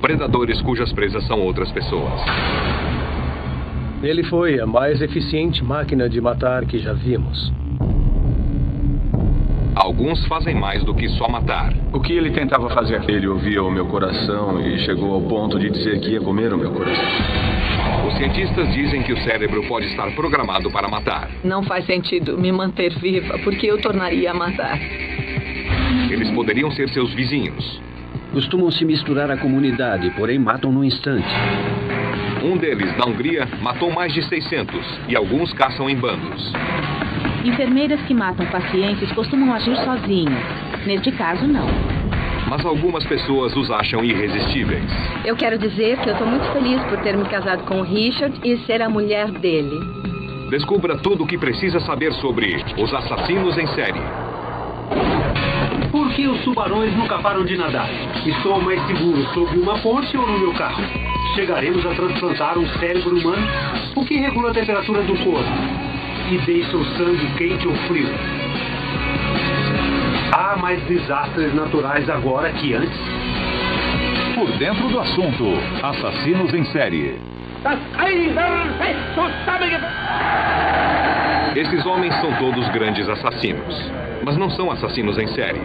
predadores cujas presas são outras pessoas. Ele foi a mais eficiente máquina de matar que já vimos. Alguns fazem mais do que só matar. O que ele tentava fazer? Ele ouvia o meu coração e chegou ao ponto de dizer que ia comer o meu coração. Os cientistas dizem que o cérebro pode estar programado para matar. Não faz sentido me manter viva, porque eu tornaria a matar. Eles poderiam ser seus vizinhos. Costumam se misturar à comunidade, porém matam num instante. Um deles, na Hungria, matou mais de 600 e alguns caçam em bandos. Enfermeiras que matam pacientes costumam agir sozinhas. Neste caso, não. Mas algumas pessoas os acham irresistíveis. Eu quero dizer que eu estou muito feliz por ter me casado com o Richard e ser a mulher dele. Descubra tudo o que precisa saber sobre os assassinos em série. Por que os tubarões nunca param de nadar? Estou mais seguro sob uma ponte ou no meu carro? Chegaremos a transplantar um cérebro humano? O que regula a temperatura do corpo? E deixa o sangue quente ou frio? Há mais desastres naturais agora que antes? Por dentro do assunto, assassinos em série. Esses homens são todos grandes assassinos, mas não são assassinos em série.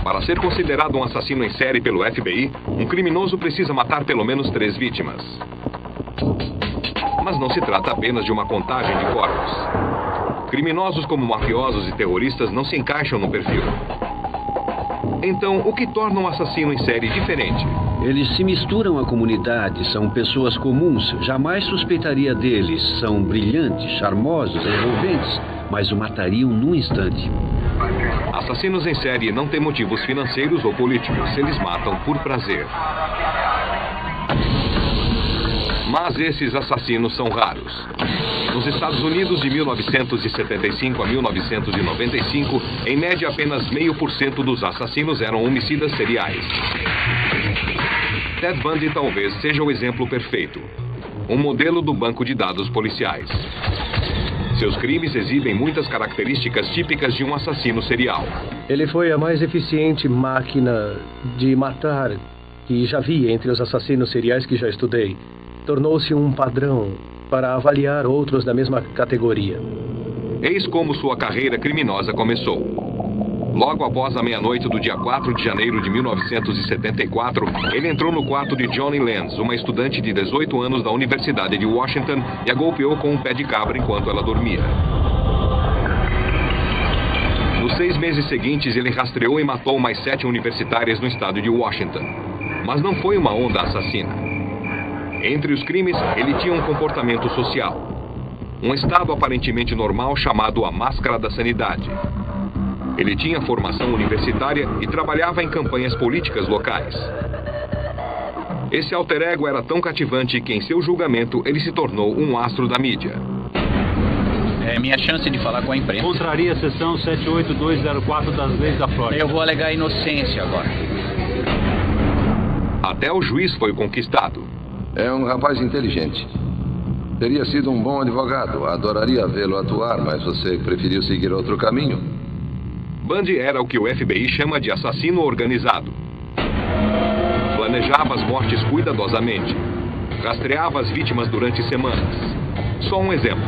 Para ser considerado um assassino em série pelo FBI, um criminoso precisa matar pelo menos 3 vítimas. Mas não se trata apenas de uma contagem de corpos. Criminosos como mafiosos e terroristas não se encaixam no perfil. Então, o que torna um assassino em série diferente? Eles se misturam à comunidade, são pessoas comuns, jamais suspeitaria deles. São brilhantes, charmosos, envolventes, mas o matariam num instante. Assassinos em série não têm motivos financeiros ou políticos, eles matam por prazer. Mas esses assassinos são raros. Nos Estados Unidos, de 1975 a 1995, em média apenas 0,5% dos assassinos eram homicidas seriais. Ted Bundy talvez seja o exemplo perfeito. Um modelo do banco de dados policiais. Seus crimes exibem muitas características típicas de um assassino serial. Ele foi a mais eficiente máquina de matar que já vi entre os assassinos seriais que já estudei. Tornou-se um padrão para avaliar outros da mesma categoria. Eis como sua carreira criminosa começou. Logo após a meia-noite do dia 4 de janeiro de 1974, ele entrou no quarto de Johnny Lenz, uma estudante de 18 anos da Universidade de Washington, e a golpeou com um pé de cabra enquanto ela dormia. Nos 6 meses seguintes, ele rastreou e matou mais 7 universitárias no estado de Washington. Mas não foi uma onda assassina. Entre os crimes, ele tinha um comportamento social. Um estado aparentemente normal chamado a máscara da sanidade. Ele tinha formação universitária e trabalhava em campanhas políticas locais. Esse alter ego era tão cativante que, em seu julgamento, ele se tornou um astro da mídia. É minha chance de falar com a imprensa. Contraria a seção 78204 das leis da Flórida. Eu vou alegar inocência agora. Até o juiz foi conquistado. É um rapaz inteligente. Teria sido um bom advogado. Adoraria vê-lo atuar, mas você preferiu seguir outro caminho. Bundy era o que o FBI chama de assassino organizado. Planejava as mortes cuidadosamente. Rastreava as vítimas durante semanas. Só um exemplo.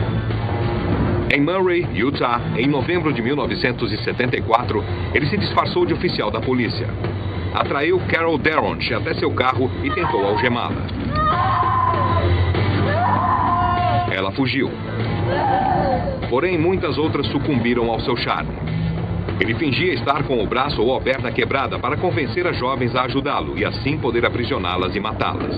Em Murray, Utah, em novembro de 1974, ele se disfarçou de oficial da polícia. Atraiu Carol Darronch até seu carro e tentou algemá-la. Ela fugiu. Porém, muitas outras sucumbiram ao seu charme. Ele fingia estar com o braço ou a perna quebrada para convencer as jovens a ajudá-lo e assim poder aprisioná-las e matá-las.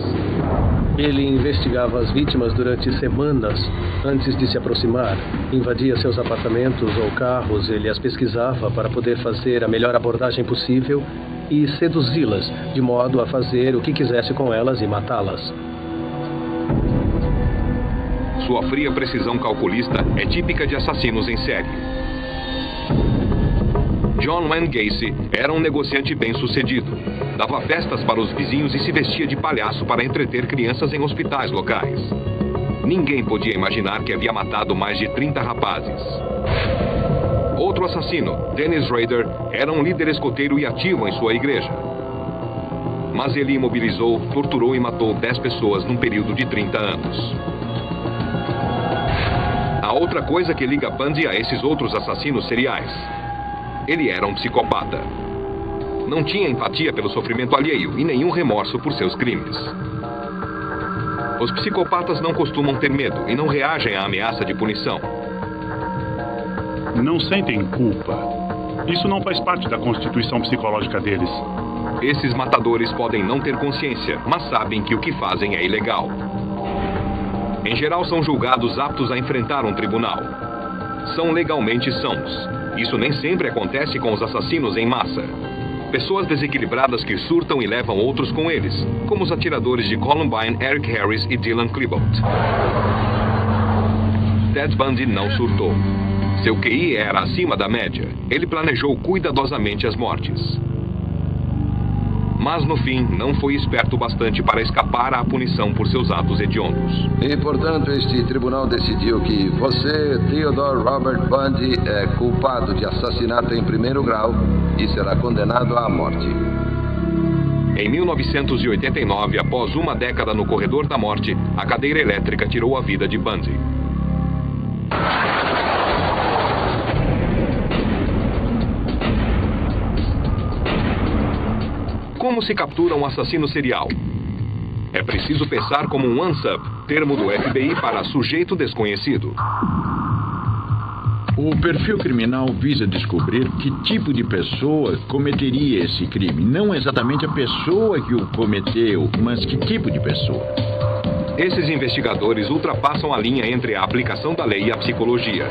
Ele investigava as vítimas durante semanas antes de se aproximar. Invadia seus apartamentos ou carros, ele as pesquisava para poder fazer a melhor abordagem possível e seduzi-las, de modo a fazer o que quisesse com elas e matá-las. Sua fria precisão calculista é típica de assassinos em série. John Wayne Gacy era um negociante bem-sucedido. Dava festas para os vizinhos e se vestia de palhaço para entreter crianças em hospitais locais. Ninguém podia imaginar que havia matado mais de 30 rapazes. Outro assassino, Dennis Rader, era um líder escoteiro e ativo em sua igreja. mas ele imobilizou, torturou e matou 10 pessoas num período de 30 anos. Há outra coisa que liga Bundy a esses outros assassinos seriais. Ele era um psicopata. Não tinha empatia pelo sofrimento alheio e nenhum remorso por seus crimes. Os psicopatas não costumam ter medo e não reagem à ameaça de punição. Não sentem culpa. Isso não faz parte da constituição psicológica deles. Esses matadores podem não ter consciência, mas sabem que o que fazem é ilegal. Em geral, são julgados aptos a enfrentar um tribunal. São legalmente sãos. Isso nem sempre acontece com os assassinos em massa. Pessoas desequilibradas que surtam e levam outros com eles, como os atiradores de Columbine, Eric Harris e Dylan Klebold. Ted Bundy não surtou. Seu QI era acima da média. Ele planejou cuidadosamente as mortes. Mas, no fim, não foi esperto bastante para escapar à punição por seus atos hediondos. E, portanto, este tribunal decidiu que você, Theodore Robert Bundy, é culpado de assassinato em primeiro grau e será condenado à morte. Em 1989, após uma década no corredor da morte, a cadeira elétrica tirou a vida de Bundy. Como se captura um assassino serial? É preciso pensar como um one-sub, termo do FBI para sujeito desconhecido. O perfil criminal visa descobrir que tipo de pessoa cometeria esse crime. Não exatamente a pessoa que o cometeu, mas que tipo de pessoa. Esses investigadores ultrapassam a linha entre a aplicação da lei e a psicologia.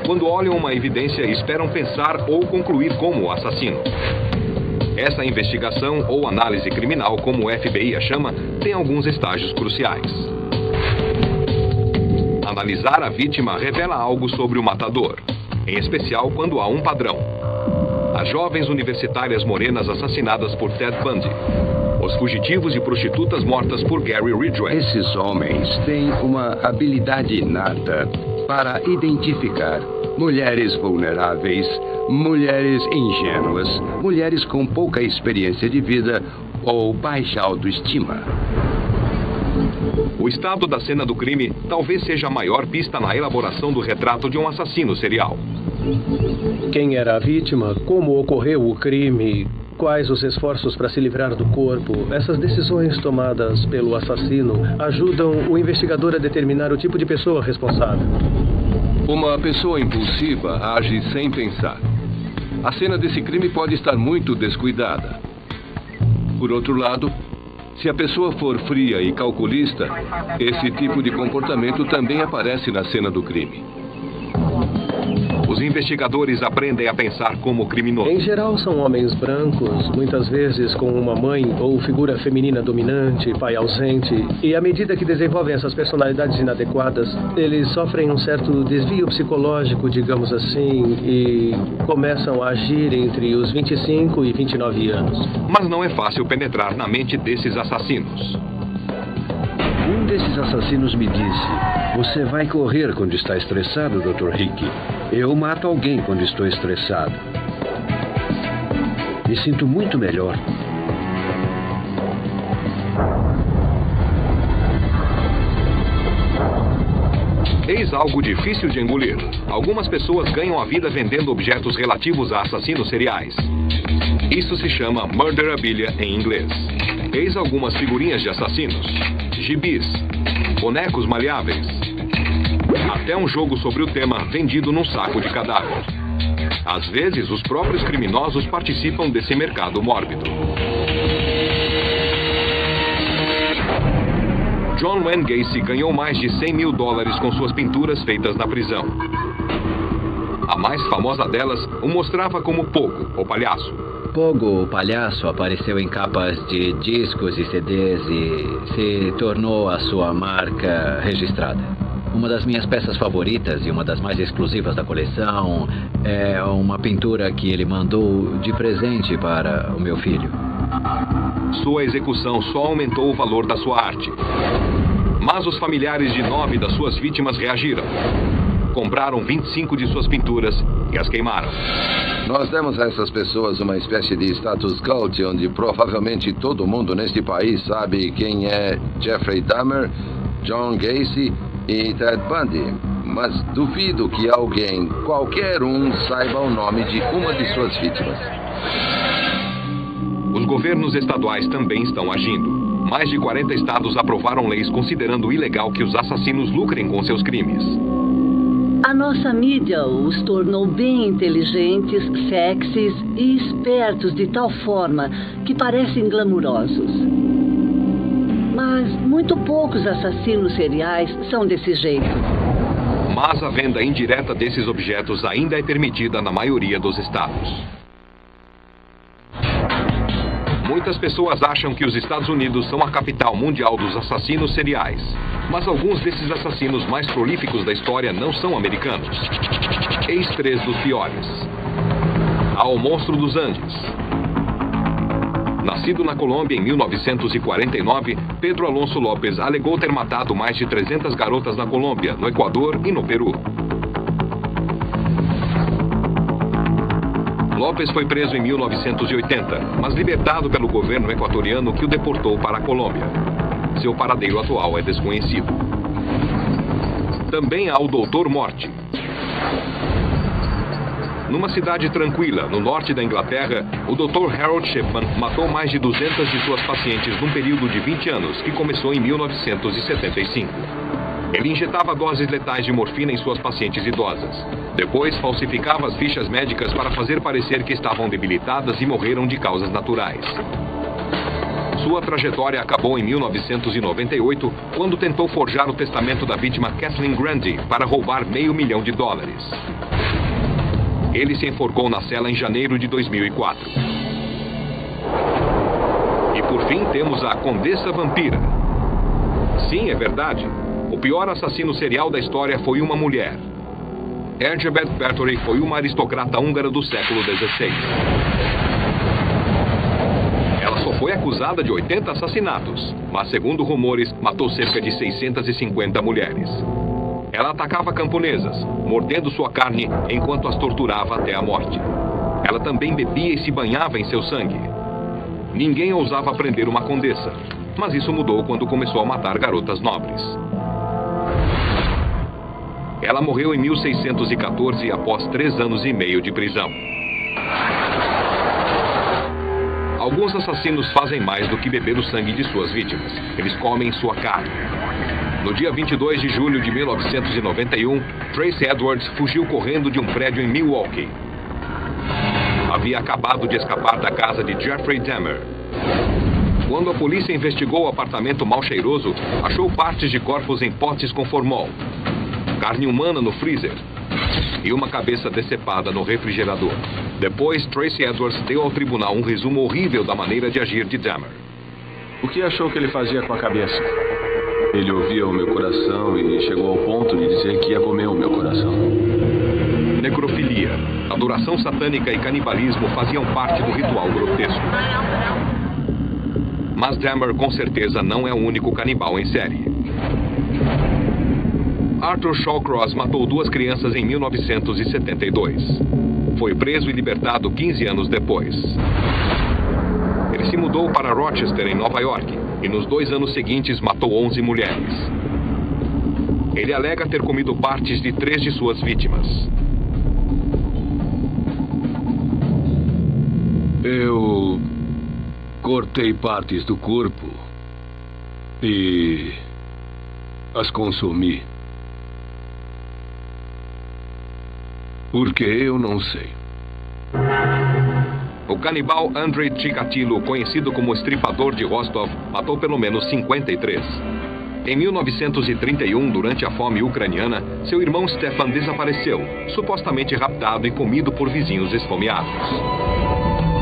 Quando olham uma evidência, esperam pensar ou concluir como o assassino. Essa investigação, ou análise criminal, como o FBI a chama, tem alguns estágios cruciais. Analisar a vítima revela algo sobre o matador, em especial quando há um padrão. As jovens universitárias morenas assassinadas por Ted Bundy. Os fugitivos e prostitutas mortas por Gary Ridgway. Esses homens têm uma habilidade inata para identificar mulheres vulneráveis, mulheres ingênuas, mulheres com pouca experiência de vida ou baixa autoestima. O estado da cena do crime talvez seja a maior pista na elaboração do retrato de um assassino serial. Quem era a vítima? Como ocorreu o crime? Quais os esforços para se livrar do corpo? Essas decisões tomadas pelo assassino ajudam o investigador a determinar o tipo de pessoa responsável. Uma pessoa impulsiva age sem pensar. A cena desse crime pode estar muito descuidada. Por outro lado, se a pessoa for fria e calculista, esse tipo de comportamento também aparece na cena do crime. Os investigadores aprendem a pensar como criminoso. Em geral, são homens brancos, muitas vezes com uma mãe ou figura feminina dominante, pai ausente. E à medida que desenvolvem essas personalidades inadequadas, eles sofrem um certo desvio psicológico, digamos assim, e começam a agir entre os 25 e 29 anos. Mas não é fácil penetrar na mente desses assassinos. Um desses assassinos me disse: "Você vai correr quando está estressado, Dr. Rick. Eu mato alguém quando estou estressado. Me sinto muito melhor." Eis algo difícil de engolir. Algumas pessoas ganham a vida vendendo objetos relativos a assassinos seriais. Isso se chama murderabilia em inglês. Eis algumas figurinhas de assassinos, gibis, bonecos maleáveis, até um jogo sobre o tema vendido num saco de cadáver. Às vezes, os próprios criminosos participam desse mercado mórbido. John Wayne Gacy ganhou mais de $100 mil com suas pinturas feitas na prisão. A mais famosa delas o mostrava como Pogo, o palhaço. Pogo, o palhaço, apareceu em capas de discos e CDs e se tornou a sua marca registrada. Uma das minhas peças favoritas e uma das mais exclusivas da coleção é uma pintura que ele mandou de presente para o meu filho. Sua execução só aumentou o valor da sua arte. Mas os familiares de 9 das suas vítimas reagiram. compraram 25 de suas pinturas e as queimaram. Nós demos a essas pessoas uma espécie de status cult, onde provavelmente todo mundo neste país sabe quem é Jeffrey Dahmer, John Gacy e Ted Bundy. Mas duvido que alguém, qualquer um, saiba o nome de uma de suas vítimas. Os governos estaduais também estão agindo. Mais de 40 estados aprovaram leis considerando ilegal que os assassinos lucrem com seus crimes. A nossa mídia os tornou bem inteligentes, sexys e espertos de tal forma que parecem glamurosos. Mas muito poucos assassinos seriais são desse jeito. Mas a venda indireta desses objetos ainda é permitida na maioria dos estados. Muitas pessoas acham que os Estados Unidos são a capital mundial dos assassinos seriais. Mas alguns desses assassinos mais prolíficos da história não são americanos. Eis 3 dos piores. Há o Monstro dos Andes. Nascido na Colômbia em 1949, Pedro Alonso López alegou ter matado mais de 300 garotas na Colômbia, no Equador e no Peru. López foi preso em 1980, mas libertado pelo governo equatoriano que o deportou para a Colômbia. Seu paradeiro atual é desconhecido. Também há o Doutor Morte. Numa cidade tranquila, no norte da Inglaterra, o Dr. Harold Shipman matou mais de 200 de suas pacientes num período de 20 anos, que começou em 1975. Ele injetava doses letais de morfina em suas pacientes idosas. Depois, falsificava as fichas médicas para fazer parecer que estavam debilitadas e morreram de causas naturais. Sua trajetória acabou em 1998, quando tentou forjar o testamento da vítima Kathleen Grundy para roubar $500 mil. Ele se enforcou na cela em janeiro de 2004. E por fim temos a Condessa Vampira. Sim, é verdade. O pior assassino serial da história foi uma mulher. Erzsébet Báthory foi uma aristocrata húngara do século XVI. Ela só foi acusada de 80 assassinatos, mas segundo rumores, matou cerca de 650 mulheres. Ela atacava camponesas, mordendo sua carne enquanto as torturava até a morte. Ela também bebia e se banhava em seu sangue. Ninguém ousava prender uma condessa, mas isso mudou quando começou a matar garotas nobres. Ela morreu em 1614 após 3 anos e meio de prisão. Alguns assassinos fazem mais do que beber o sangue de suas vítimas. Eles comem sua carne. No dia 22 de julho de 1991, Tracy Edwards fugiu correndo de um prédio em Milwaukee. Havia acabado de escapar da casa de Jeffrey Dahmer. Quando a polícia investigou o apartamento mal cheiroso, achou partes de corpos em potes com formol, carne humana no freezer e uma cabeça decepada no refrigerador. Depois, Tracy Edwards deu ao tribunal um resumo horrível da maneira de agir de Dahmer. O que achou que ele fazia com a cabeça? Ele ouvia o meu coração e chegou ao ponto de dizer que ia comer o meu coração. Necrofilia, adoração satânica e canibalismo faziam parte do ritual grotesco. Mas Dahmer com certeza não é o único canibal em série. Arthur Shawcross matou 2 crianças em 1972. Foi preso e libertado 15 anos depois. Ele se mudou para Rochester, em Nova York, e nos 2 anos seguintes matou 11 mulheres. Ele alega ter comido partes de 3 de suas vítimas. Eu cortei partes do corpo e as consumi. Por que eu não sei. O canibal Andrei Chikatilo, conhecido como estripador de Rostov, matou pelo menos 53. Em 1931, durante a fome ucraniana, seu irmão Stefan desapareceu, supostamente raptado e comido por vizinhos esfomeados.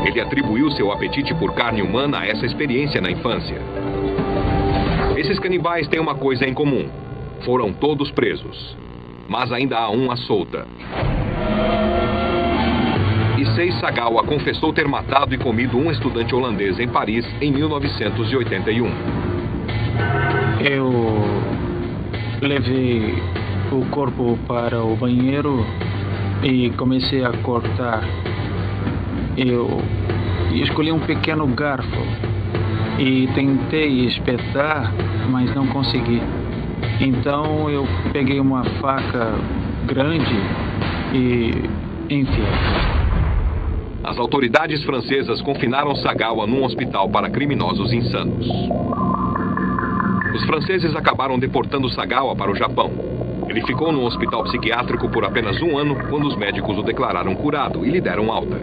Ele atribuiu seu apetite por carne humana a essa experiência na infância. Esses canibais têm uma coisa em comum. Foram todos presos. Mas ainda há um à solta. Issei Sagawa confessou ter matado e comido um estudante holandês em Paris em 1981. Eu levei o corpo para o banheiro e comecei a cortar. Eu escolhi um pequeno garfo e tentei espetar, mas não consegui. Então eu peguei uma faca grande e enfiei. As autoridades francesas confinaram Sagawa num hospital para criminosos insanos. Os franceses acabaram deportando Sagawa para o Japão. Ele ficou num hospital psiquiátrico por apenas 1 ano, quando os médicos o declararam curado e lhe deram alta.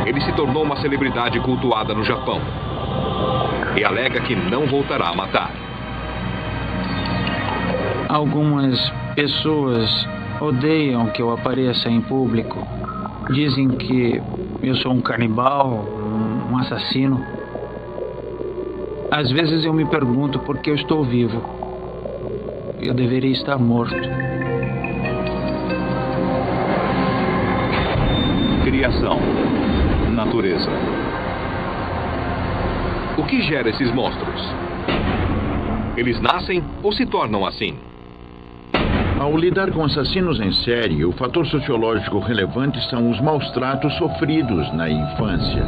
Ele se tornou uma celebridade cultuada no Japão e alega que não voltará a matar. Algumas pessoas odeiam que eu apareça em público. Dizem que eu sou um canibal, um assassino. Às vezes eu me pergunto por que eu estou vivo. Eu deveria estar morto. Criação. Natureza. O que gera esses monstros? Eles nascem ou se tornam assim? Ao lidar com assassinos em série, o fator sociológico relevante são os maus tratos sofridos na infância.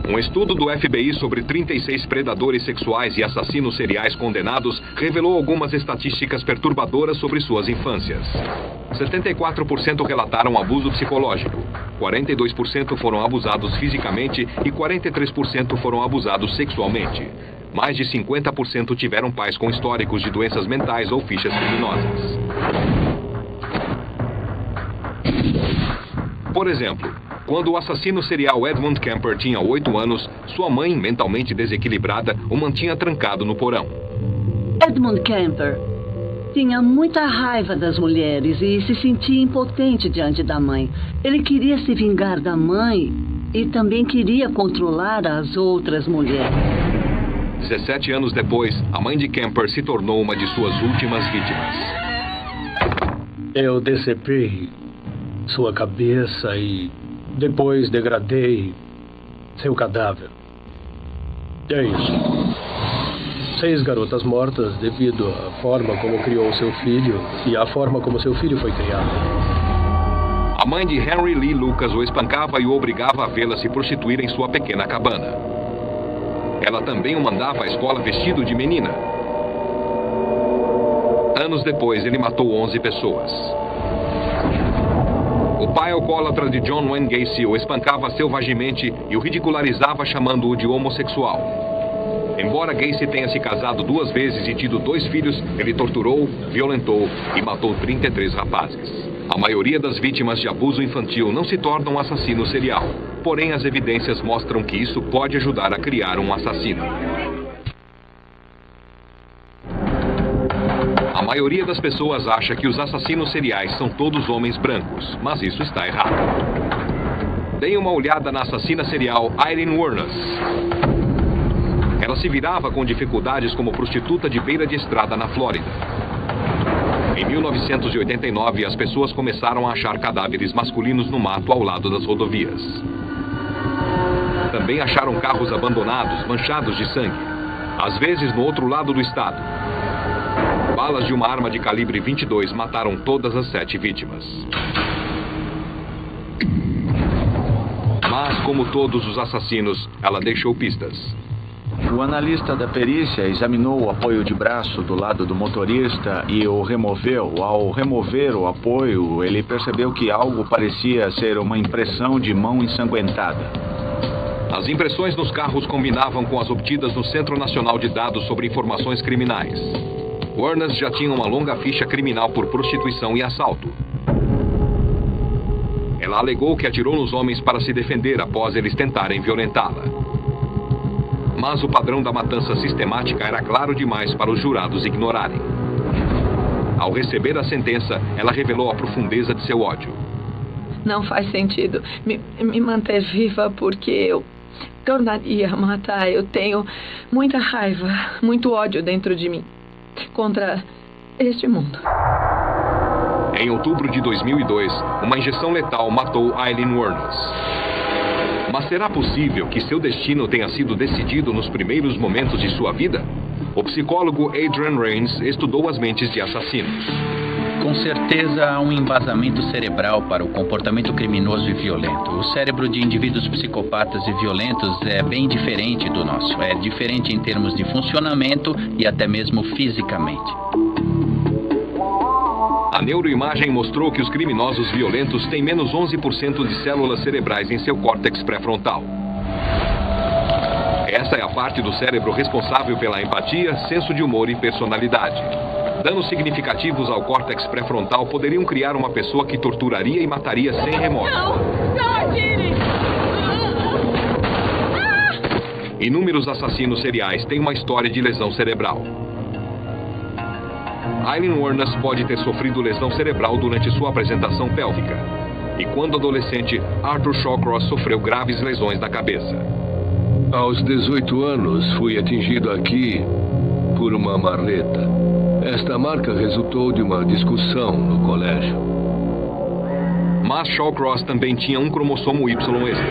Um estudo do FBI sobre 36 predadores sexuais e assassinos seriais condenados revelou algumas estatísticas perturbadoras sobre suas infâncias. 74% relataram abuso psicológico, 42% foram abusados fisicamente e 43% foram abusados sexualmente. Mais de 50% tiveram pais com históricos de doenças mentais ou fichas criminosas. Por exemplo, quando o assassino serial Edmund Kemper tinha 8 anos, sua mãe, mentalmente desequilibrada, o mantinha trancado no porão. Edmund Kemper tinha muita raiva das mulheres e se sentia impotente diante da mãe. Ele queria se vingar da mãe e também queria controlar as outras mulheres. 17 anos depois, a mãe de Kemper se tornou uma de suas últimas vítimas. Eu decepei sua cabeça e depois degradei seu cadáver. É isso. 6 garotas mortas devido à forma como criou seu filho e à forma como seu filho foi criado. A mãe de Henry Lee Lucas o espancava e o obrigava a vê-la se prostituir em sua pequena cabana. Ela também o mandava à escola vestido de menina. Anos depois, ele matou 11 pessoas. O pai alcoólatra de John Wayne Gacy o espancava selvagemente e o ridicularizava chamando-o de homossexual. Embora Gacy tenha se casado 2 vezes e tido 2 filhos, ele torturou, violentou e matou 33 rapazes. A maioria das vítimas de abuso infantil não se torna um assassino serial. Porém, as evidências mostram que isso pode ajudar a criar um assassino. A maioria das pessoas acha que os assassinos seriais são todos homens brancos, mas isso está errado. Deem uma olhada na assassina serial Aileen Wuornos. Ela se virava com dificuldades como prostituta de beira de estrada na Flórida. Em 1989, as pessoas começaram a achar cadáveres masculinos no mato ao lado das rodovias. Também acharam carros abandonados, manchados de sangue, às vezes no outro lado do estado. Balas de uma arma de calibre 22 mataram todas as 7 vítimas. Mas, como todos os assassinos, ela deixou pistas. O analista da perícia examinou o apoio de braço do lado do motorista e o removeu. Ao remover o apoio, ele percebeu que algo parecia ser uma impressão de mão ensanguentada. As impressões nos carros combinavam com as obtidas no Centro Nacional de Dados sobre Informações Criminais. Wuornos já tinha uma longa ficha criminal por prostituição e assalto. Ela alegou que atirou nos homens para se defender após eles tentarem violentá-la. Mas o padrão da matança sistemática era claro demais para os jurados ignorarem. Ao receber a sentença, ela revelou a profundeza de seu ódio. Não faz sentido me manter viva porque eu tornaria a matar. Eu tenho muita raiva, muito ódio dentro de mim contra este mundo. Em outubro de 2002, uma injeção letal matou Aileen Wuornos. Mas será possível que seu destino tenha sido decidido nos primeiros momentos de sua vida? O psicólogo Adrian Rains estudou as mentes de assassinos. Com certeza há um embasamento cerebral para o comportamento criminoso e violento. O cérebro de indivíduos psicopatas e violentos é bem diferente do nosso. É diferente em termos de funcionamento e até mesmo fisicamente. A neuroimagem mostrou que os criminosos violentos têm menos 11% de células cerebrais em seu córtex pré-frontal. Essa é a parte do cérebro responsável pela empatia, senso de humor e personalidade. Danos significativos ao córtex pré-frontal poderiam criar uma pessoa que torturaria e mataria sem remorso. Não atire! Inúmeros assassinos seriais têm uma história de lesão cerebral. Eileen Wuornos pode ter sofrido lesão cerebral durante sua apresentação pélvica. E quando adolescente, Arthur Shawcross sofreu graves lesões na cabeça. Aos 18 anos, fui atingido aqui por uma marreta. Esta marca resultou de uma discussão no colégio. Mas Shawcross também tinha um cromossomo Y extra.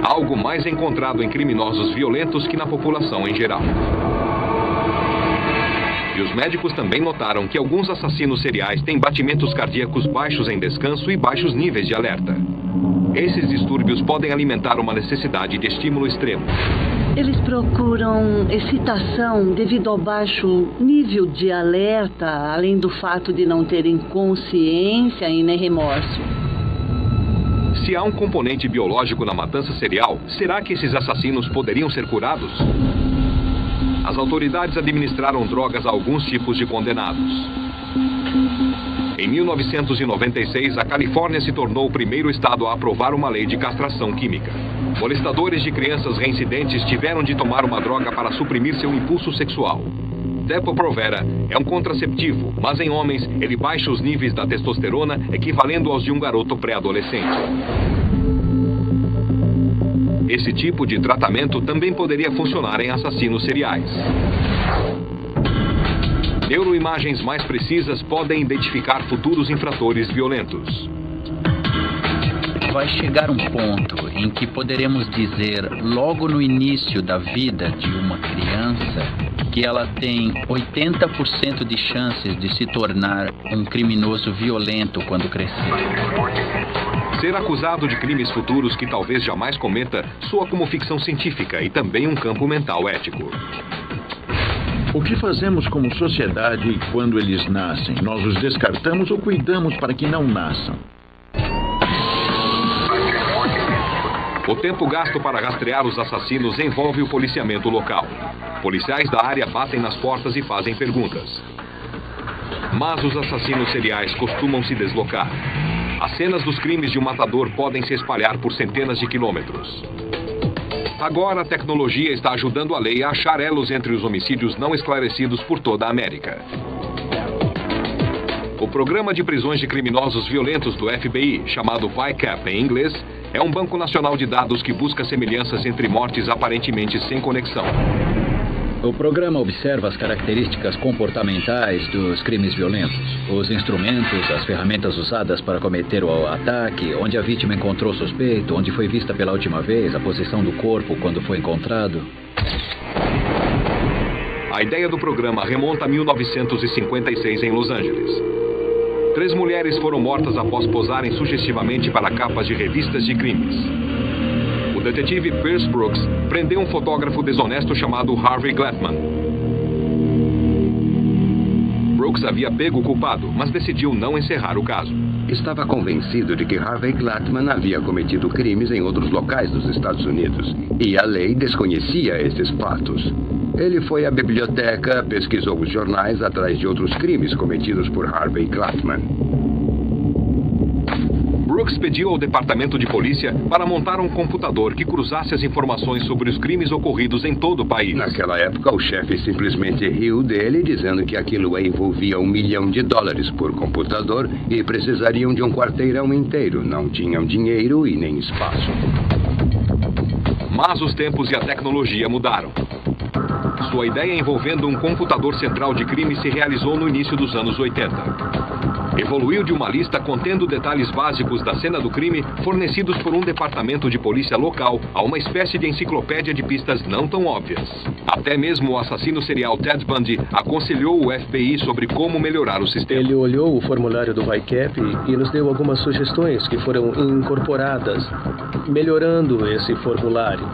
Algo mais encontrado em criminosos violentos que na população em geral. E os médicos também notaram que alguns assassinos seriais têm batimentos cardíacos baixos em descanso e baixos níveis de alerta. Esses distúrbios podem alimentar uma necessidade de estímulo extremo. Eles procuram excitação devido ao baixo nível de alerta, além do fato de não terem consciência e nem remorso. Se há um componente biológico na matança serial, será que esses assassinos poderiam ser curados? As autoridades administraram drogas a alguns tipos de condenados. Em 1996, a Califórnia se tornou o primeiro estado a aprovar uma lei de castração química. Molestadores de crianças reincidentes tiveram de tomar uma droga para suprimir seu impulso sexual. Depo-Provera é um contraceptivo, mas em homens ele baixa os níveis da testosterona, equivalendo aos de um garoto pré-adolescente. Esse tipo de tratamento também poderia funcionar em assassinos seriais. Neuroimagens mais precisas podem identificar futuros infratores violentos. Vai chegar um ponto em que poderemos dizer, logo no início da vida de uma criança, que ela tem 80% de chances de se tornar um criminoso violento quando crescer. Ser acusado de crimes futuros que talvez jamais cometa soa como ficção científica e também um campo mental ético. O que fazemos como sociedade quando eles nascem? Nós os descartamos ou cuidamos para que não nasçam? O tempo gasto para rastrear os assassinos envolve o policiamento local. Policiais da área batem nas portas e fazem perguntas. Mas os assassinos seriais costumam se deslocar. As cenas dos crimes de um matador podem se espalhar por centenas de quilômetros. Agora a tecnologia está ajudando a lei a achar elos entre os homicídios não esclarecidos por toda a América. O programa de prisões de criminosos violentos do FBI, chamado VICAP em inglês, é um banco nacional de dados que busca semelhanças entre mortes aparentemente sem conexão. O programa observa as características comportamentais dos crimes violentos, os instrumentos, as ferramentas usadas para cometer o ataque, onde a vítima encontrou o suspeito, onde foi vista pela última vez, a posição do corpo quando foi encontrado. A ideia do programa remonta a 1956 em Los Angeles. 3 mulheres foram mortas após posarem sugestivamente para capas de revistas de crimes. O detetive Pierce Brooks prendeu um fotógrafo desonesto chamado Harvey Glattman. Brooks havia pego o culpado, mas decidiu não encerrar o caso. Estava convencido de que Harvey Glattman havia cometido crimes em outros locais dos Estados Unidos, e a lei desconhecia esses fatos. Ele foi à biblioteca, pesquisou os jornais atrás de outros crimes cometidos por Harvey Glattman. Brooks pediu ao departamento de polícia para montar um computador que cruzasse as informações sobre os crimes ocorridos em todo o país. Naquela época, o chefe simplesmente riu dele, dizendo que aquilo envolvia $1 milhão por computador e precisariam de um quarteirão inteiro. Não tinham dinheiro e nem espaço. Mas os tempos e a tecnologia mudaram. Sua ideia envolvendo um computador central de crime se realizou no início dos anos 80. Evoluiu de uma lista contendo detalhes básicos da cena do crime fornecidos por um departamento de polícia local a uma espécie de enciclopédia de pistas não tão óbvias. Até mesmo o assassino serial Ted Bundy aconselhou o FBI sobre como melhorar o sistema. Ele olhou o formulário do VICAP e nos deu algumas sugestões que foram incorporadas, melhorando esse formulário.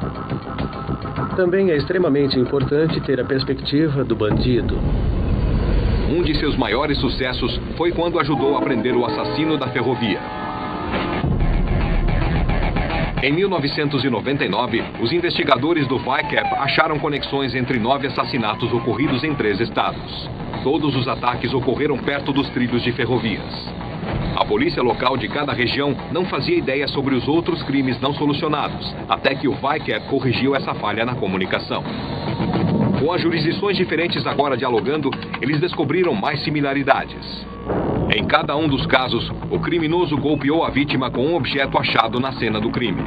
Também é extremamente importante ter a perspectiva do bandido. Um de seus maiores sucessos foi quando ajudou a prender o assassino da ferrovia. Em 1999, os investigadores do VICAP acharam conexões entre 9 assassinatos ocorridos em 3 estados. Todos os ataques ocorreram perto dos trilhos de ferrovias. A polícia local de cada região não fazia ideia sobre os outros crimes não solucionados, até que o VICAP corrigiu essa falha na comunicação. Com as jurisdições diferentes agora dialogando, eles descobriram mais similaridades. Em cada um dos casos, o criminoso golpeou a vítima com um objeto achado na cena do crime.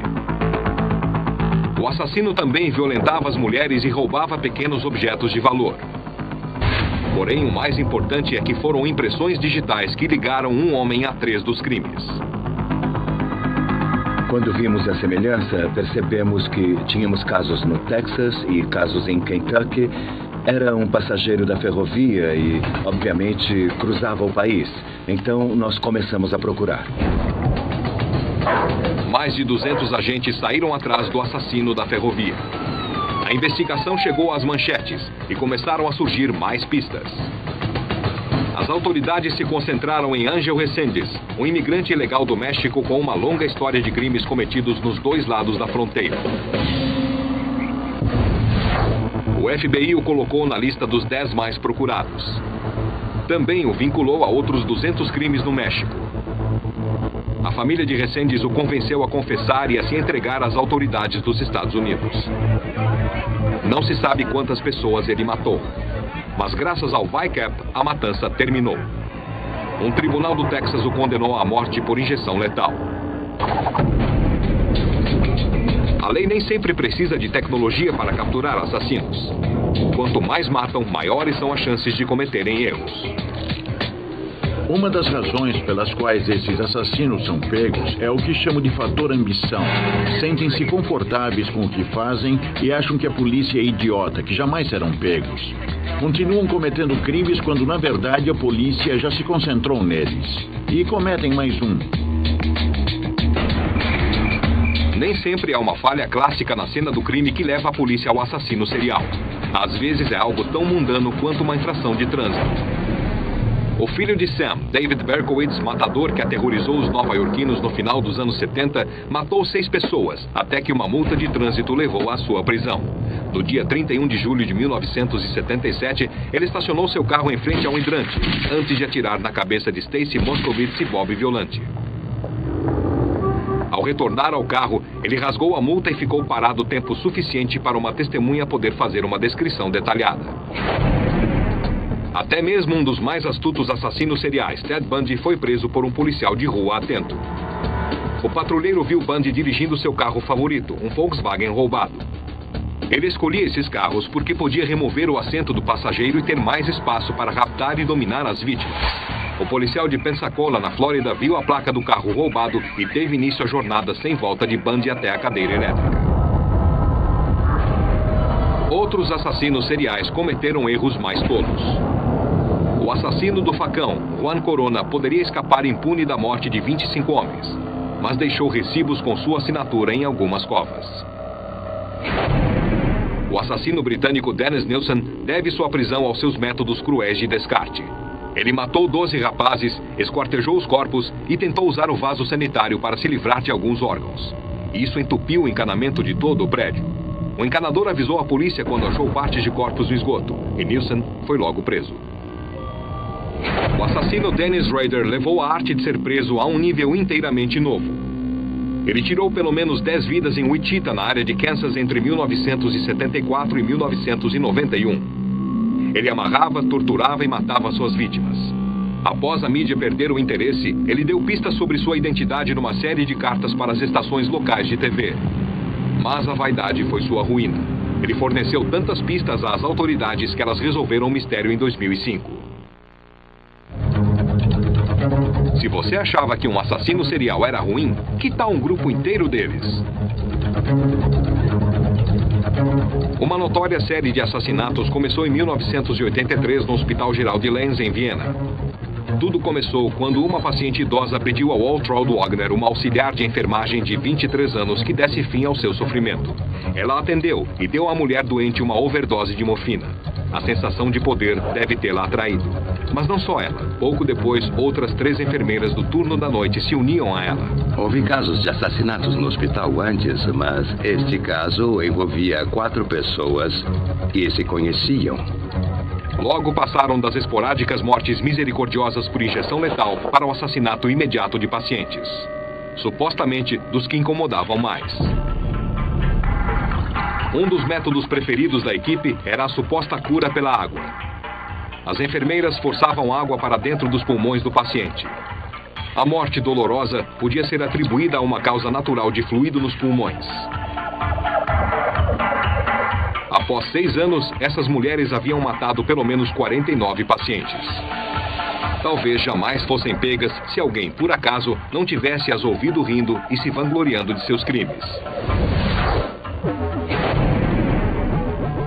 O assassino também violentava as mulheres e roubava pequenos objetos de valor. Porém, o mais importante é que foram impressões digitais que ligaram um homem a 3 dos crimes. Quando vimos a semelhança, percebemos que tínhamos casos no Texas e casos em Kentucky. Era um passageiro da ferrovia e, obviamente, cruzava o país. Então, nós começamos a procurar. Mais de 200 agentes saíram atrás do assassino da ferrovia. A investigação chegou às manchetes e começaram a surgir mais pistas. As autoridades se concentraram em Ángel Reséndez, um imigrante ilegal do México com uma longa história de crimes cometidos nos 2 lados da fronteira. O FBI o colocou na lista dos 10 mais procurados. Também o vinculou a outros 200 crimes no México. A família de Reséndez o convenceu a confessar e a se entregar às autoridades dos Estados Unidos. Não se sabe quantas pessoas ele matou, mas graças ao VICAP, a matança terminou. Um tribunal do Texas o condenou à morte por injeção letal. A lei nem sempre precisa de tecnologia para capturar assassinos. Quanto mais matam, maiores são as chances de cometerem erros. Uma das razões pelas quais esses assassinos são pegos é o que chamo de fator ambição. Sentem-se confortáveis com o que fazem e acham que a polícia é idiota, que jamais serão pegos. Continuam cometendo crimes quando, na verdade, a polícia já se concentrou neles. E cometem mais um. Nem sempre há uma falha clássica na cena do crime que leva a polícia ao assassino serial. Às vezes é algo tão mundano quanto uma infração de trânsito. O filho de Sam, David Berkowitz, matador que aterrorizou os nova-iorquinos no final dos anos 70, matou 6 pessoas, até que uma multa de trânsito levou à sua prisão. No dia 31 de julho de 1977, ele estacionou seu carro em frente a um hidrante, antes de atirar na cabeça de Stacy Moskowitz e Bob Violante. Ao retornar ao carro, ele rasgou a multa e ficou parado tempo suficiente para uma testemunha poder fazer uma descrição detalhada. Até mesmo um dos mais astutos assassinos seriais, Ted Bundy, foi preso por um policial de rua atento. O patrulheiro viu Bundy dirigindo seu carro favorito, um Volkswagen roubado. Ele escolhia esses carros porque podia remover o assento do passageiro e ter mais espaço para raptar e dominar as vítimas. O policial de Pensacola, na Flórida, viu a placa do carro roubado e teve início a jornada sem volta de Bundy até a cadeira elétrica. Outros assassinos seriais cometeram erros mais tolos. O assassino do facão, Juan Corona, poderia escapar impune da morte de 25 homens, mas deixou recibos com sua assinatura em algumas covas. O assassino britânico Dennis Nilsen deve sua prisão aos seus métodos cruéis de descarte. Ele matou 12 rapazes, esquartejou os corpos e tentou usar o vaso sanitário para se livrar de alguns órgãos. Isso entupiu o encanamento de todo o prédio. O encanador avisou a polícia quando achou partes de corpos no esgoto, e Nilsen foi logo preso. O assassino Dennis Rader levou a arte de ser preso a um nível inteiramente novo. Ele tirou pelo menos 10 vidas em Wichita, na área de Kansas, entre 1974 e 1991. Ele amarrava, torturava e matava suas vítimas. Após a mídia perder o interesse, ele deu pistas sobre sua identidade numa série de cartas para as estações locais de TV. Mas a vaidade foi sua ruína. Ele forneceu tantas pistas às autoridades que elas resolveram o mistério em 2005. Se você achava que um assassino serial era ruim, que tal um grupo inteiro deles? Uma notória série de assassinatos começou em 1983 no Hospital Geral de Lenz, em Viena. Tudo começou quando uma paciente idosa pediu ao Waltraud Wagner, uma auxiliar de enfermagem de 23 anos, que desse fim ao seu sofrimento. Ela atendeu e deu à mulher doente uma overdose de morfina. A sensação de poder deve tê-la atraído. Mas não só ela. Pouco depois, outras 3 enfermeiras do turno da noite se uniam a ela. Houve casos de assassinatos no hospital antes, mas este caso envolvia 4 pessoas que se conheciam. Logo passaram das esporádicas mortes misericordiosas por injeção letal para o assassinato imediato de pacientes. Supostamente dos que incomodavam mais. Um dos métodos preferidos da equipe era a suposta cura pela água. As enfermeiras forçavam água para dentro dos pulmões do paciente. A morte dolorosa podia ser atribuída a uma causa natural de fluido nos pulmões. Após 6 anos, essas mulheres haviam matado pelo menos 49 pacientes. Talvez jamais fossem pegas se alguém, por acaso, não tivesse as ouvido rindo e se vangloriando de seus crimes.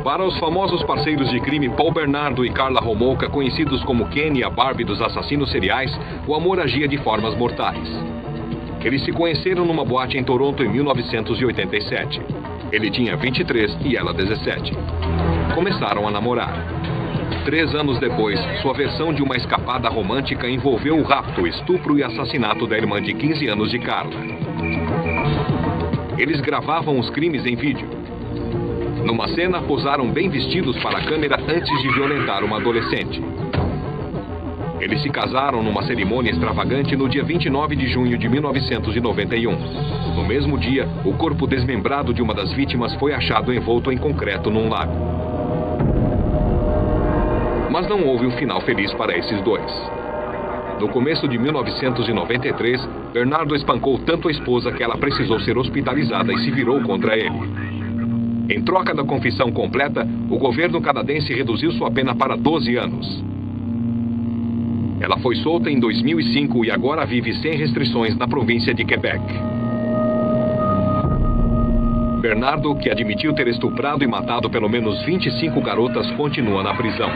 Para os famosos parceiros de crime Paul Bernardo e Carla Homolka, conhecidos como Ken e a Barbie dos assassinos seriais, o amor agia de formas mortais. Eles se conheceram numa boate em Toronto em 1987. Ele tinha 23 e ela 17. Começaram a namorar. 3 anos depois, sua versão de uma escapada romântica envolveu o rapto, estupro e assassinato da irmã de 15 anos de Carla. Eles gravavam os crimes em vídeo. Numa cena, posaram bem vestidos para a câmera antes de violentar uma adolescente. Eles se casaram numa cerimônia extravagante no dia 29 de junho de 1991. No mesmo dia, o corpo desmembrado de uma das vítimas foi achado envolto em concreto num lago. Mas não houve um final feliz para esses dois. No começo de 1993, Bernardo espancou tanto a esposa que ela precisou ser hospitalizada e se virou contra ele. Em troca da confissão completa, o governo canadense reduziu sua pena para 12 anos. Ela foi solta em 2005 e agora vive sem restrições na província de Quebec. Bernardo, que admitiu ter estuprado e matado pelo menos 25 garotas, continua na prisão.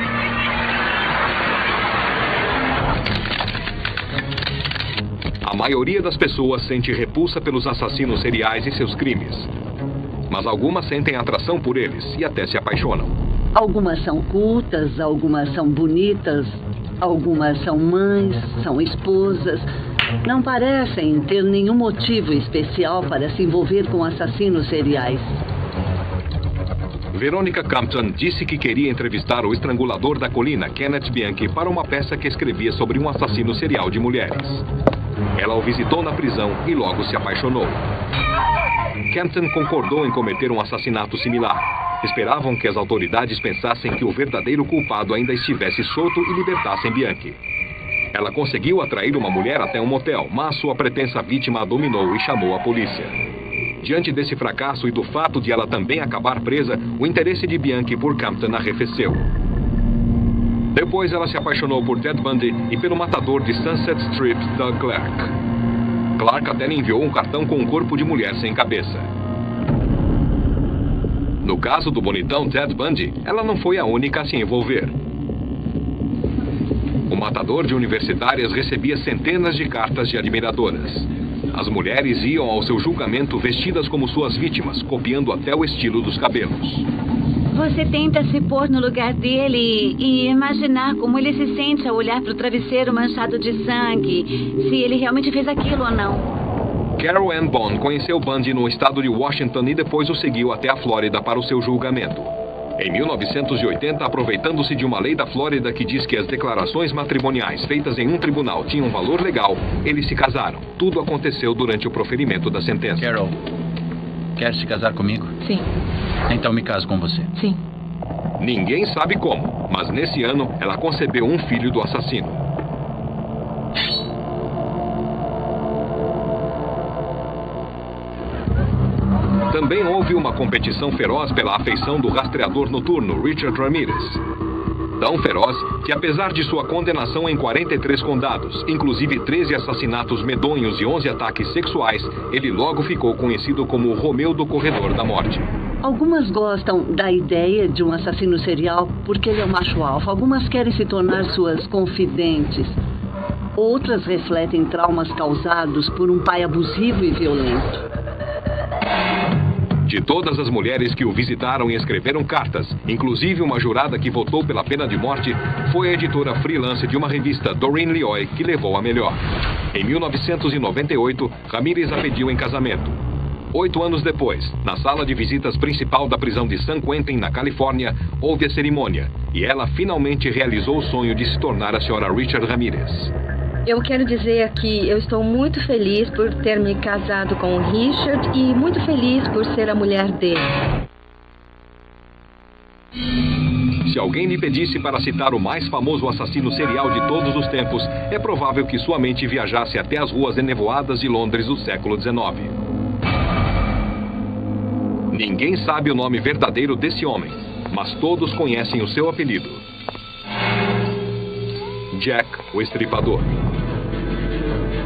A maioria das pessoas sente repulsa pelos assassinos seriais e seus crimes. Mas algumas sentem atração por eles e até se apaixonam. Algumas são cultas, algumas são bonitas, algumas são mães, são esposas. Não parecem ter nenhum motivo especial para se envolver com assassinos seriais. Veronica Campton disse que queria entrevistar o estrangulador da colina, Kenneth Bianchi, para uma peça que escrevia sobre um assassino serial de mulheres. Ela o visitou na prisão e logo se apaixonou. Campton concordou em cometer um assassinato similar. Esperavam que as autoridades pensassem que o verdadeiro culpado ainda estivesse solto e libertassem Bianchi. Ela conseguiu atrair uma mulher até um motel, mas sua pretensa vítima a dominou e chamou a polícia. Diante desse fracasso e do fato de ela também acabar presa, o interesse de Bianchi por Campton arrefeceu. Depois ela se apaixonou por Ted Bundy e pelo matador de Sunset Strip, Doug Clark. Clark até lhe enviou um cartão com um corpo de mulher sem cabeça. No caso do bonitão Ted Bundy, ela não foi a única a se envolver. O matador de universitárias recebia centenas de cartas de admiradoras. As mulheres iam ao seu julgamento vestidas como suas vítimas, copiando até o estilo dos cabelos. Você tenta se pôr no lugar dele e imaginar como ele se sente ao olhar para o travesseiro manchado de sangue, se ele realmente fez aquilo ou não. Carol Ann Bond conheceu Bundy no estado de Washington e depois o seguiu até a Flórida para o seu julgamento. Em 1980, aproveitando-se de uma lei da Flórida que diz que as declarações matrimoniais feitas em um tribunal tinham valor legal, eles se casaram. Tudo aconteceu durante o proferimento da sentença. Carol, quer se casar comigo? Sim. Então me caso com você. Sim. Ninguém sabe como, mas nesse ano ela concebeu um filho do assassino. Também houve uma competição feroz pela afeição do rastreador noturno Richard Ramirez. Tão feroz que, apesar de sua condenação em 43 condados, inclusive 13 assassinatos medonhos e 11 ataques sexuais, ele logo ficou conhecido como o Romeu do Corredor da Morte. Algumas gostam da ideia de um assassino serial porque ele é um macho alfa. Algumas querem se tornar suas confidentes. Outras refletem traumas causados por um pai abusivo e violento. De todas as mulheres que o visitaram e escreveram cartas, inclusive uma jurada que votou pela pena de morte, foi a editora freelance de uma revista, Doreen Lioy, que levou a melhor. Em 1998, Ramirez a pediu em casamento. 8 anos depois, na sala de visitas principal da prisão de San Quentin, na Califórnia, houve a cerimônia, e ela finalmente realizou o sonho de se tornar a senhora Richard Ramirez. Eu quero dizer que eu estou muito feliz por ter me casado com o Richard e muito feliz por ser a mulher dele. Se alguém lhe pedisse para citar o mais famoso assassino serial de todos os tempos, é provável que sua mente viajasse até as ruas enevoadas de Londres do século XIX. Ninguém sabe o nome verdadeiro desse homem, mas todos conhecem o seu apelido: Jack, o Estripador.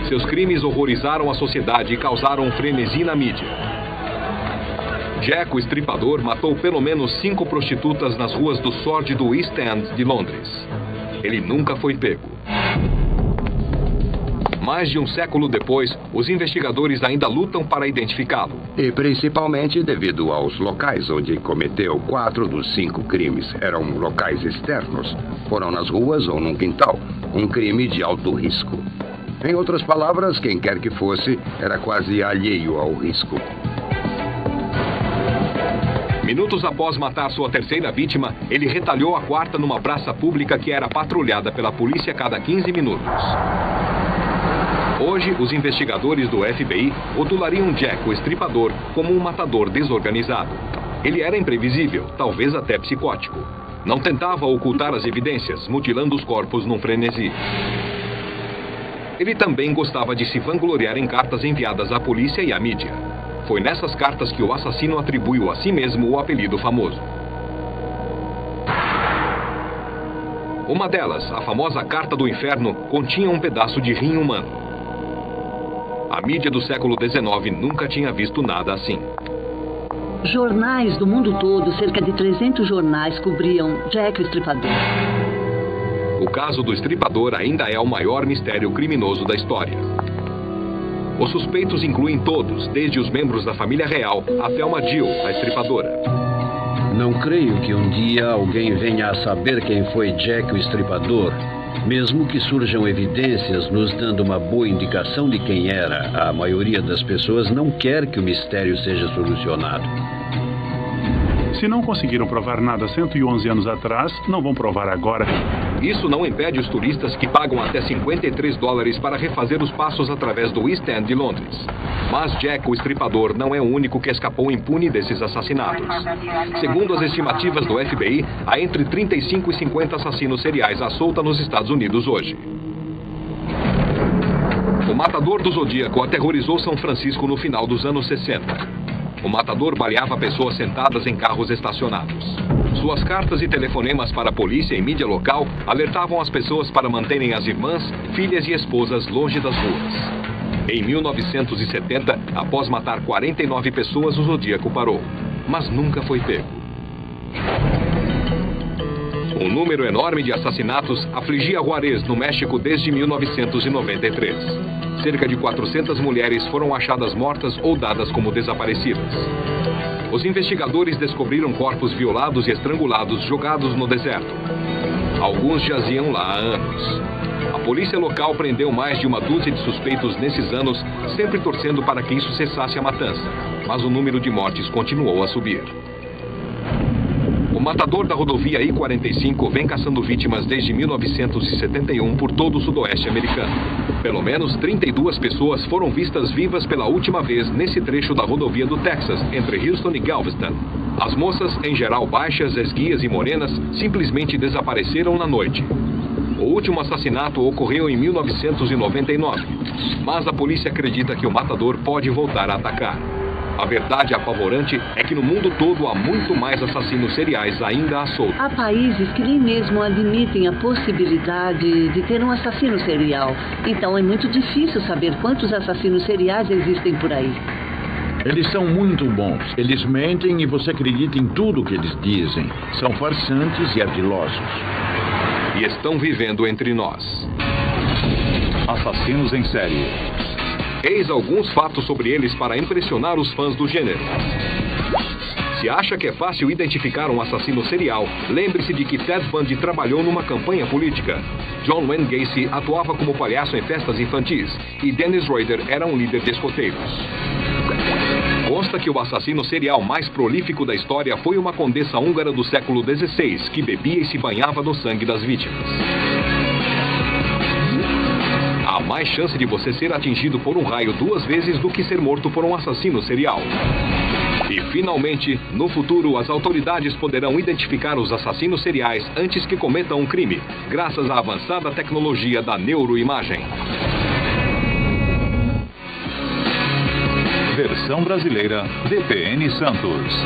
Seus crimes horrorizaram a sociedade e causaram um frenesi na mídia. Jack, o Estripador, matou pelo menos 5 prostitutas nas ruas do sórdido East End de Londres. Ele nunca foi pego. Mais de um século depois, os investigadores ainda lutam para identificá-lo. E principalmente devido aos locais onde cometeu 4 dos 5 crimes. Eram locais externos. Foram nas ruas ou num quintal. Um crime de alto risco. Em outras palavras, quem quer que fosse, era quase alheio ao risco. Minutos após matar sua terceira vítima, ele retalhou a quarta numa praça pública que era patrulhada pela polícia a cada 15 minutos. Hoje, os investigadores do FBI rotulariam Jack, o Estripador, como um matador desorganizado. Ele era imprevisível, talvez até psicótico. Não tentava ocultar as evidências, mutilando os corpos num frenesi. Ele também gostava de se vangloriar em cartas enviadas à polícia e à mídia. Foi nessas cartas que o assassino atribuiu a si mesmo o apelido famoso. Uma delas, a famosa Carta do Inferno, continha um pedaço de rim humano. A mídia do século XIX nunca tinha visto nada assim. Jornais do mundo todo, cerca de 300 jornais, cobriam Jack o Estripador. O caso do Estripador ainda é o maior mistério criminoso da história. Os suspeitos incluem todos, desde os membros da família real até uma Jill, a estripadora. Não creio que um dia alguém venha a saber quem foi Jack o Estripador, mesmo que surjam evidências nos dando uma boa indicação de quem era. A maioria das pessoas não quer que o mistério seja solucionado. Se não conseguiram provar nada 111 anos atrás, não vão provar agora. Isso não impede os turistas que pagam até $53 para refazer os passos através do East End de Londres. Mas Jack, o Estripador, não é o único que escapou impune desses assassinatos. Segundo as estimativas do FBI, há entre 35 e 50 assassinos seriais à solta nos Estados Unidos hoje. O matador do Zodíaco aterrorizou São Francisco no final dos anos 60. O matador baleava pessoas sentadas em carros estacionados. Suas cartas e telefonemas para a polícia e mídia local alertavam as pessoas para manterem as irmãs, filhas e esposas longe das ruas. Em 1970, após matar 49 pessoas, o Zodíaco parou, mas nunca foi pego. Um número enorme de assassinatos afligia Juarez, no México, desde 1993. Cerca de 400 mulheres foram achadas mortas ou dadas como desaparecidas. Os investigadores descobriram corpos violados e estrangulados jogados no deserto. Alguns jaziam lá há anos. A polícia local prendeu mais de uma dúzia de suspeitos nesses anos, sempre torcendo para que isso cessasse a matança. Mas o número de mortes continuou a subir. O matador da rodovia I-45 vem caçando vítimas desde 1971 por todo o sudoeste americano. Pelo menos 32 pessoas foram vistas vivas pela última vez nesse trecho da rodovia do Texas, entre Houston e Galveston. As moças, em geral baixas, esguias e morenas, simplesmente desapareceram na noite. O último assassinato ocorreu em 1999, mas a polícia acredita que o matador pode voltar a atacar. A verdade apavorante é que no mundo todo há muito mais assassinos seriais ainda à solta. Há países que nem mesmo admitem a possibilidade de ter um assassino serial. Então é muito difícil saber quantos assassinos seriais existem por aí. Eles são muito bons. Eles mentem e você acredita em tudo que eles dizem. São farsantes e ardilosos. E estão vivendo entre nós. Assassinos em série. Eis alguns fatos sobre eles para impressionar os fãs do gênero. Se acha que é fácil identificar um assassino serial, lembre-se de que Ted Bundy trabalhou numa campanha política. John Wayne Gacy atuava como palhaço em festas infantis e Dennis Rader era um líder de escoteiros. Consta que o assassino serial mais prolífico da história foi uma condessa húngara do século XVI, que bebia e se banhava no sangue das vítimas. Há mais chance de você ser atingido por um raio 2 vezes do que ser morto por um assassino serial. E, finalmente, no futuro, as autoridades poderão identificar os assassinos seriais antes que cometam um crime, graças à avançada tecnologia da neuroimagem. Versão brasileira, DPN Santos.